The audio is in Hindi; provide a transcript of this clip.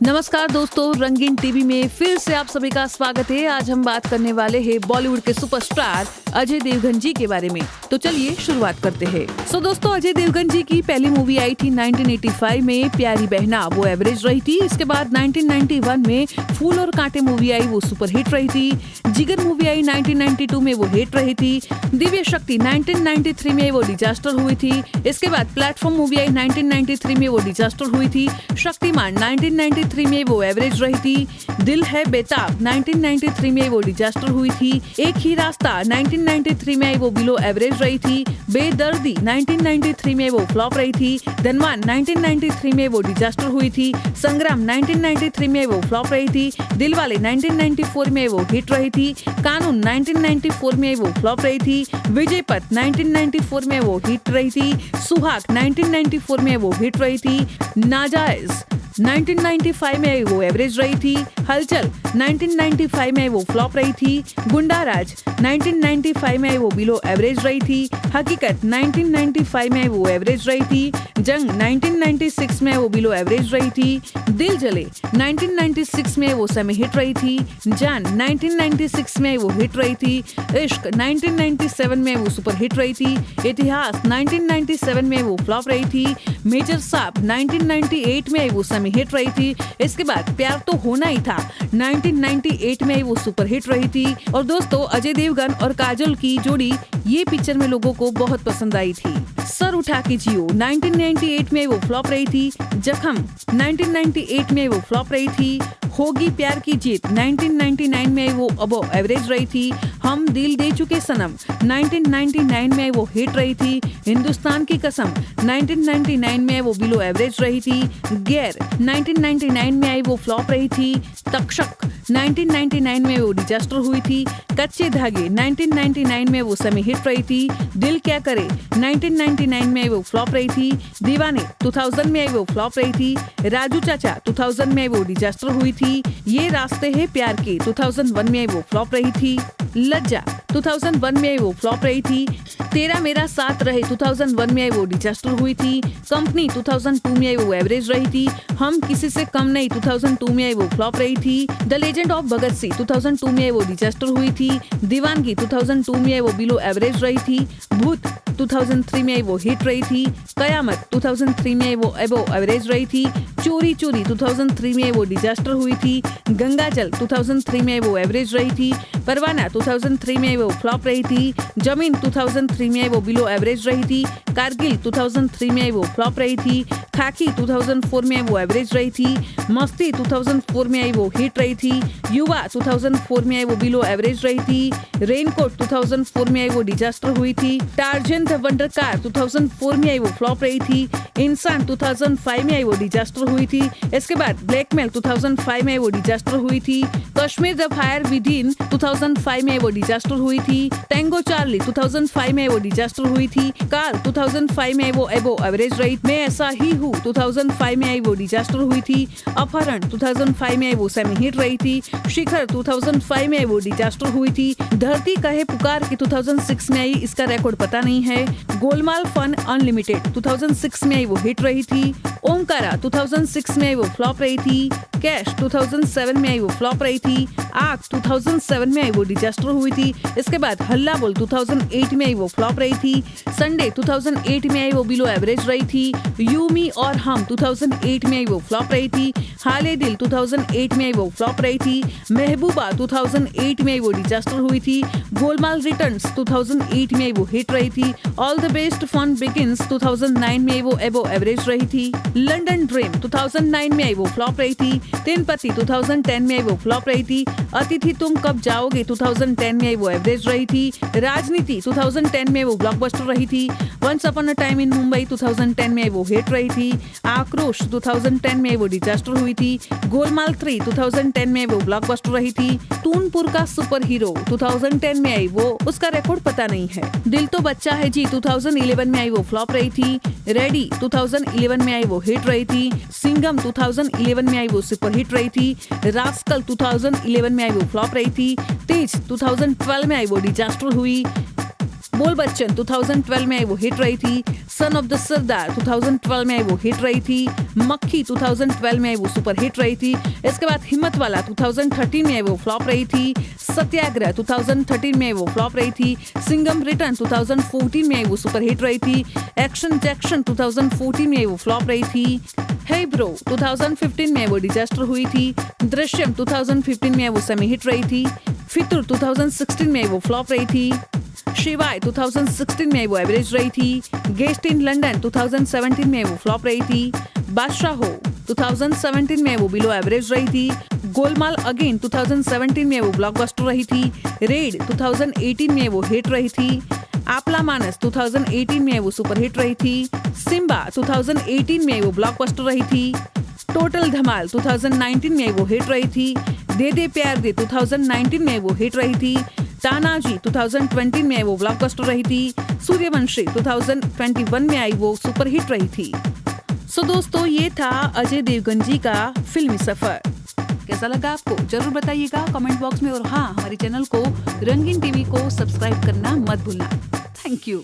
नमस्कार दोस्तों, रंगीन टीवी में फिर से आप सभी का स्वागत है। आज हम बात करने वाले हैं बॉलीवुड के सुपरस्टार अजय देवगन जी के बारे में। तो चलिए शुरुआत करते हैं। दोस्तों, अजय देवगन जी की पहली मूवी आई थी 1985 में प्यारी बहना, वो एवरेज रही थी। इसके बाद 1991 में फूल और कांटे मूवी आई, वो सुपर हिट रही थी। जिगर मूवी आई 1992 में, वो हिट रही थी। दिव्य शक्ति 1993 में वो डिजास्टर हुई थी। इसके बाद प्लेटफॉर्म मूवी आई 1993 में, वो डिजास्टर हुई थी। शक्तिमान 1993 में वो एवरेज रही थी। दिल है बेताब 1993 में वो डिजास्टर हुई थी। एक ही रास्ता 1993 में वो बिलो एवरेज रही थी। बेदर्दी 1993 में वो फ्लॉप रही थी। धनवान 1993 में वो डिजास्टर हुई थी। संग्राम 1993 में वो फ्लॉप रही थी। दिलवाले 1994 में वो हिट रही थी। कानून 1994 में वो फ्लॉप रही थी। विजयपथ 1994 में वो हिट रही थी। सुहाग 1994 में वो हिट रही थी। नाजायज 1995 में वो एवरेज रही थी। हलचल 1995 में वो फ्लॉप रही थी। गुंडाराज 1995 में वो बिलो एवरेज रही थी। हकीकत 1995 में वो एवरेज रही थी। जंग 1996 में वो बिलो एवरेज रही थी। दिल जले 1996 में वो सेमी हिट रही थी। जान 1996 में वो हिट रही थी। इश्क 1997 में वो सुपर हिट रही थी। इतिहास 1997 में वो फ्लॉप रही थी। मेजर साहब 1998 में वो सेमी हिट रही थी। इसके बाद प्यार तो होना ही था 1998 में वो सुपर हिट रही थी। और दोस्तों, अजय देवगन और काजोल की जोड़ी ये पिक्चर में लोगों को बहुत पसंद आई थी। सर उठा के जियो 1998 में वो फ्लॉप रही थी। जख्म 1998 में वो फ्लॉप रही थी। होगी प्यार की जीत 1999 में वो अबो एवरेज रही थी। हम दिल दे चुके सनम 1999 में वो हिट रही थी। हिंदुस्तान की कसम 1999 में वो बिलो एवरेज रही थी। गैर 1999 में आई, वो फ्लॉप रही थी। तक्षक 1999 में वो डिजास्टर हुई थी। कच्चे धागे 1999 में वो सेमी हिट रही थी। दिल क्या करे 1999 में वो फ्लॉप रही थी। दीवाने 2000 में वो फ्लॉप रही थी। राजू चाचा 2000 में वो डिजास्टर हुई थी। ये रास्ते हैं प्यार के 2001 में वो फ्लॉप रही थी। लज्जा 2001 में वो फ्लॉप रही थी। तेरा मेरा साथ रहे 2001 में वो डिजास्टर हुई थी। कंपनी 2002 में वो एवरेज रही थी। हम किसी से कम नहीं 2002 में वो फ्लॉप रही थी। The legend of Bhagat Singh 2002 में वो डिजास्टर हुई थी। दीवानगी 2002 में वो बिलो एवरेज रही थी। भूत 2003 में वो हिट रही थी। कयामत 2003 में वो एबो एवरेज रही थी। चोरी चोरी 2003 में वो डिजास्टर हुई थी। गंगाजल 2003 में वो एवरेज रही थी। परवाना 2003 में वो फ्लॉप रही थी। जमीन 2003 में वो बिलो एवरेज रही थी। कारगिल 2003 में वो फ्लॉप रही थी। खाकी 2004 में वो एवरेज रही थी। मस्ती 2004 में वो हिट रही थी। युवा 2004 में वो बिलो एवरेज रही थी। रेनकोट 2004 में वो डिजास्टर हुई थी। टार्जन द वंडर कार 2004 में वो फ्लॉप रही थी। इंसान 2005 में वो डिजास्टर हुई थी। इसके बाद ब्लैकमेल 2005 में वो डिजास्टर हुई थी। कश्मीर द फायर विदिन 2005 में वो डिजास्टर हुई थी। टेंगो चार्ली 2005 में वो डिजास्टर हुई थी। कार 2005 में वो एबो एवरेज रही। मैं ऐसा ही हूँ 2005 में वो डिजास्टर हुई थी। अपहरण 2005 में वो सेमी हिट रही थी। शिखर 2005 में वो डिजास्टर हुई थी। धरती कहे पुकार की 2006 में आई, इसका रिकॉर्ड पता नहीं है। गोलमाल फन अनलिमिटेड 2006 में वो हिट रही थी। ओमकारा 2006 में वो फ्लॉप रही थी। कैश 2007 में वो फ्लॉप रही थी। आग 2007 में वो डिजास्टर हुई थी। इसके बाद हल्ला बोल 2008 में वो फ्लॉप रही थी। संडे 2008 में वो बिलो एवरेज रही थी। यू मी और हम 2008 में वो फ्लॉप रही थी। हाले दिल 2008 में वो फ्लॉप रही थी। महबूबा 2008 में वो डिजास्टर हुई थी। गोलमाल रिटर्न्स 2008 में वो हिट रही थी। All the best fun begins 2009 में वो एबो एवरेज रही थी। लंदन ड्रीम 2009 में वो फ्लॉप रही थी। तीन पति 2010 में वो फ्लॉप रही थी। अतिथि तुम कब जाओगे 2010 में वो एवरेज रही थी। राजनीति 2010 में वो ब्लॉकबस्टर रही थी। Once upon a time in Mumbai 2010 में वो हिट रही थी। आक्रोश 2010 में वो डिजास्टर हुई थी। गोलमाल 3 2010 में वो ब्लॉकबस्टर रही थी। तूनपुर का सुपर हीरो 2010 में आई, वो उसका रिकॉर्ड पता नहीं है। दिल तो बच्चा है जी 2011 में आई, वो फ्लॉप रही थी। रेडी 2011 में आई, वो हिट रही थी। सिंघम 2011 में आई, वो सुपर हिट रही थी। रास्कल 2011 में आई, वो फ्लॉप रही थी। तेज 2012 में आई, वो डिजास्टर हुई। बोल बच्चन 2012 में वो हिट रही थी। सन ऑफ द सरदार 2012 में वो हिट रही थी। मक्खी 2012 में वो सुपर हिट रही थी। इसके बाद हिम्मत वाला 2013 में वो फ्लॉप रही थी। सत्याग्रह 2013 में वो फ्लॉप रही थी। सिंघम रिटर्न 2014 में वो सुपर हिट रही थी। एक्शन जैक्शन 2014 में वो फ्लॉप रही थी। हे ब्रो 2015 में वो डिजास्टर हुई थी। दृश्यम 2015 में वो सेमी हिट रही थी। फितूर 2016 में वो फ्लॉप रही थी। शिवाय 2016 में वो एवरेज रही थी। गेस्ट इन लंदन 2017 में वो फ्लॉप रही थी। बादशाह 2017 में वो बिलो एवरेज रही थी। गोलमाल अगेन 2017 में वो ब्लॉकबस्टर रही थी। रेड 2018 में वो हिट रही थी। आपला मानस 2018 में वो सुपर हिट रही थी। सिम्बा 2018 में वो ब्लॉकबस्टर रही थी। टोटल धमाल 2019 में वो हिट रही थी। दे दे प्यार दे 2019 में वो हिट रही थी। तानाजी 2020 में वो ब्लॉकबस्टर रही थी। सूर्यवंशी 2021 में आई वो सुपर हिट रही थी। सो दोस्तों, ये था अजय देवगन जी का फिल्मी सफर। कैसा लगा आपको जरूर बताइएगा कमेंट बॉक्स में। और हाँ, हमारे चैनल को रंगीन टीवी को सब्सक्राइब करना मत भूलना। Thank you.